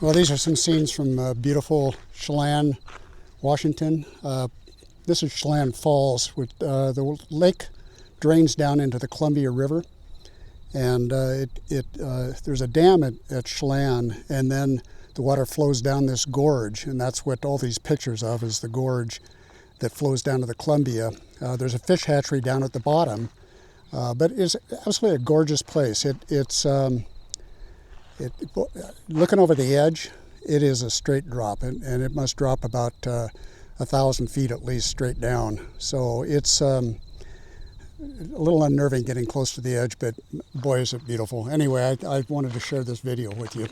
Well, these are some scenes from beautiful Chelan, Washington. This is Chelan Falls, which the lake drains down into the Columbia River, and there's a dam at Chelan, and then the water flows down this gorge, and that's what all these pictures of is the gorge that flows down to the Columbia. There's a fish hatchery down at the bottom, but it's absolutely a gorgeous place. Looking over the edge, it is a straight drop, and it must drop about 1,000 feet at least straight down. So it's a little unnerving getting close to the edge, but boy, is it beautiful. Anyway, I wanted to share this video with you.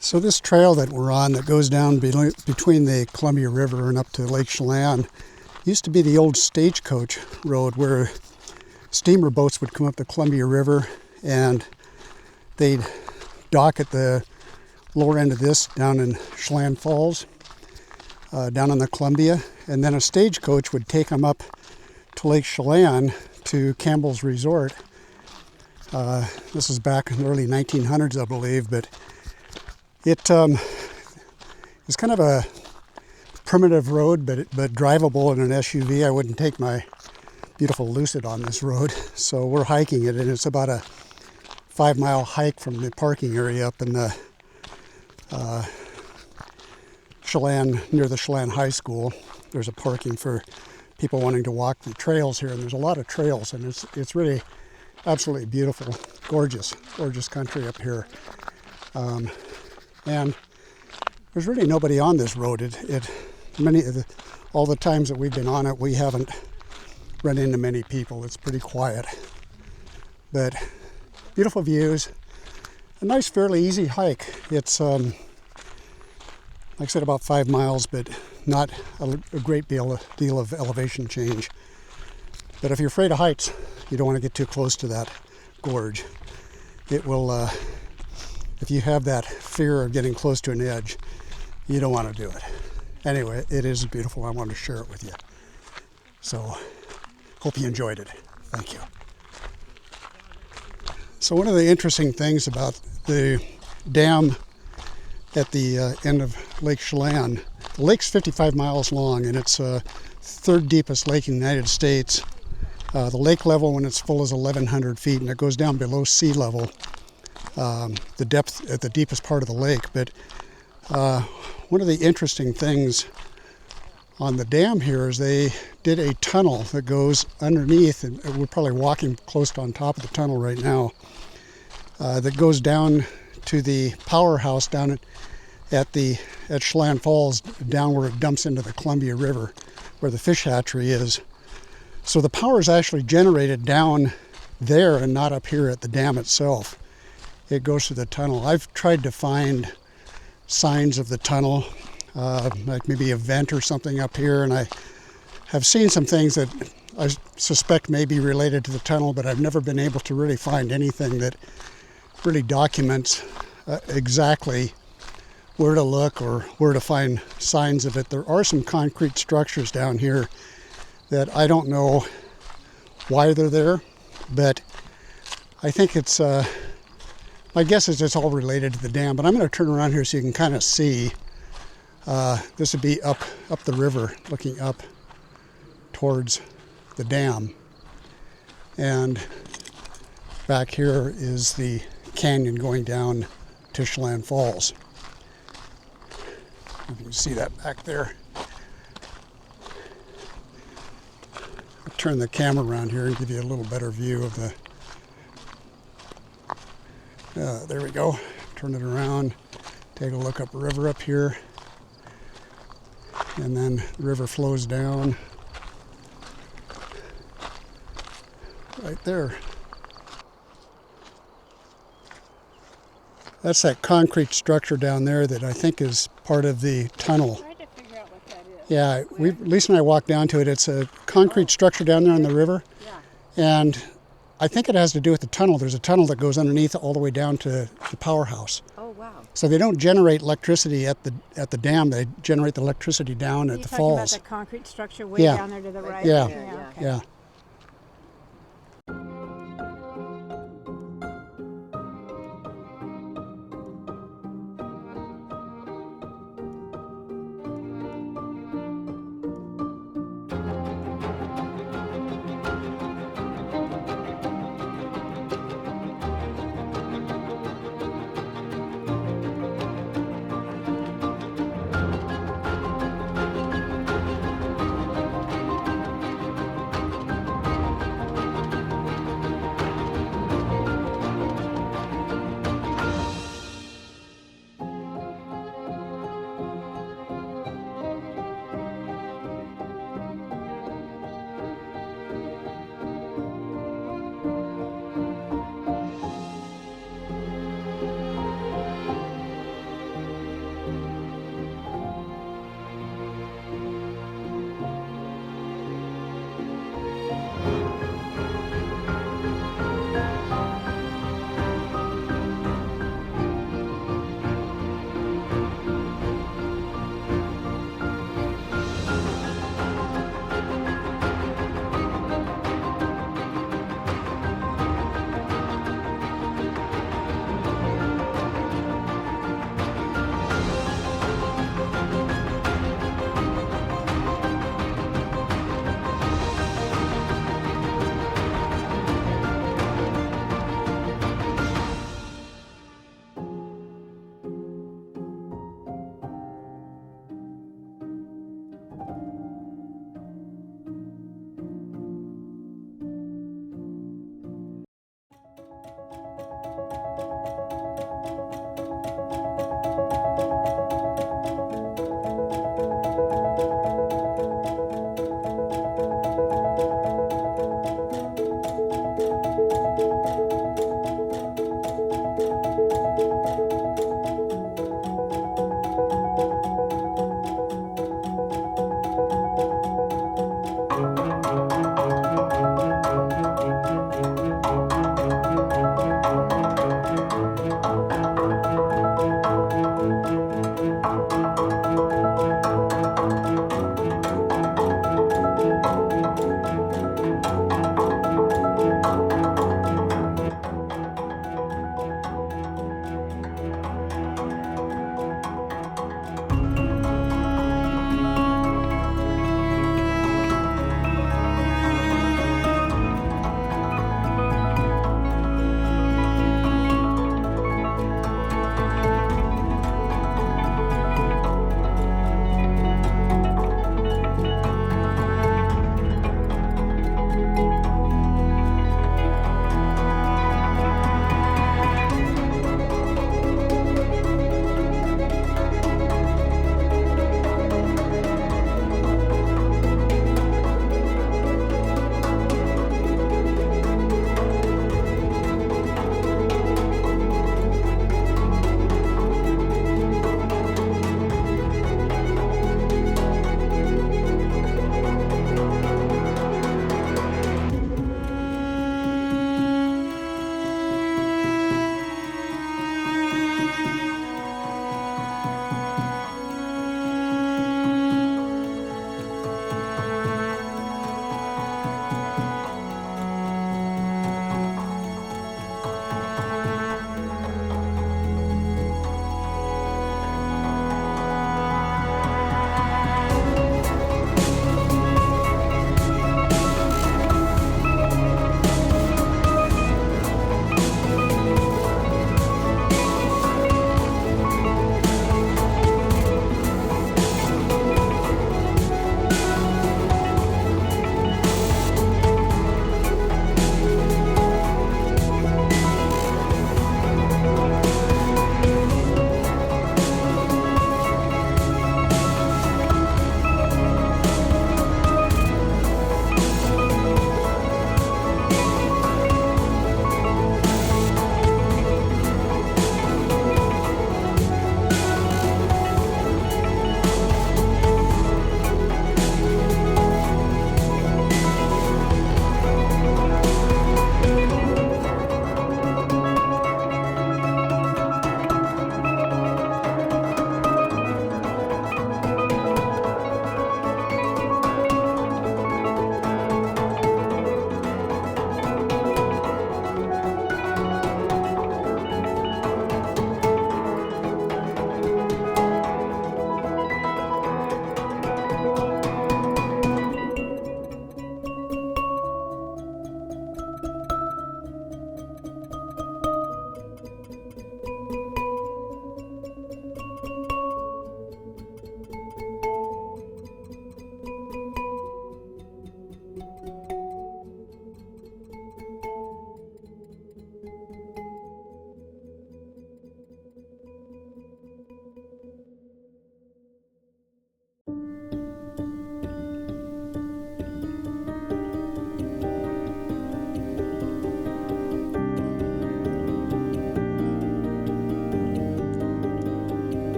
So this trail that we're on that goes down between the Columbia River and up to Lake Chelan used to be the old stagecoach road where steamer boats would come up the Columbia River and they'd dock at the lower end of this down in Chelan Falls, down on the Columbia, and then a stagecoach would take them up to Lake Chelan to Campbell's Resort. This was back in the early 1900s, I believe, but it's kind of a primitive road, but drivable in an SUV. I wouldn't take my beautiful Lucid on this road, so we're hiking it, and it's about a 5-mile hike from the parking area up in the Chelan, near the Chelan High School. There's a parking for people wanting to walk the trails here, and there's a lot of trails, and it's really absolutely beautiful, gorgeous country up here. And there's really nobody on this road. All the times that we've been on it, we haven't run into many people. It's pretty quiet, but beautiful views. A nice, fairly easy hike. It's like I said, about 5 miles, but not a great deal of elevation change. But if you're afraid of heights, you don't want to get too close to that gorge. It will. If you have that fear of getting close to an edge, you don't want to do it. Anyway, it is beautiful. I wanted to share it with you. So, hope you enjoyed it. Thank you. So one of the interesting things about the dam at the end of Lake Chelan, the lake's 55 miles long, and it's the third deepest lake in the United States. The lake level when it's full is 1,100 feet, and it goes down below sea level. The depth at the deepest part of the lake. But one of the interesting things on the dam here is they did a tunnel that goes underneath, and we're probably walking close on top of the tunnel right now, that goes down to the powerhouse down at Chelan Falls, down where it dumps into the Columbia River, where the fish hatchery is. So the power is actually generated down there and not up here at the dam itself. It goes through the tunnel. I've tried to find signs of the tunnel, like maybe a vent or something up here, and I have seen some things that I suspect may be related to the tunnel, but I've never been able to really find anything that really documents exactly where to look or where to find signs of it. There are some concrete structures down here that I don't know why they're there, but I think it's my guess is it's all related to the dam, but I'm going to turn around here so you can kind of see. This would be up the river, looking up towards the dam. And back here is the canyon going down to Chelan Falls. You can see that back there. I'll turn the camera around here and give you a little better view of the There we go. Turn it around. Take a look up the river up here. And then the river flows down right there. That's that concrete structure down there that I think is part of the tunnel. I tried to figure out what that is. Yeah, Lisa and I walked down to it. It's a concrete structure down there on the river. Yeah. And I think it has to do with the tunnel. There's a tunnel that goes underneath all the way down to the powerhouse. Oh, wow. So they don't generate electricity at the dam. They generate the electricity down at the falls. You're talking about the concrete structure way Yeah. down there to the right? Yeah. Okay. Yeah.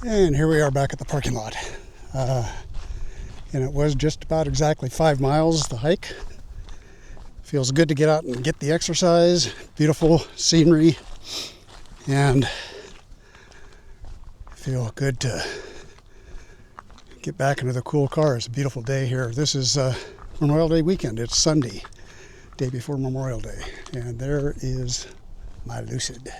And here we are back at the parking lot. And it was just about exactly 5 miles, the hike. Feels good to get out and get the exercise. Beautiful scenery. And feel good to get back into the cool car. It's a beautiful day here. This is Memorial Day weekend. It's Sunday, day before Memorial Day. And there is my Lucid.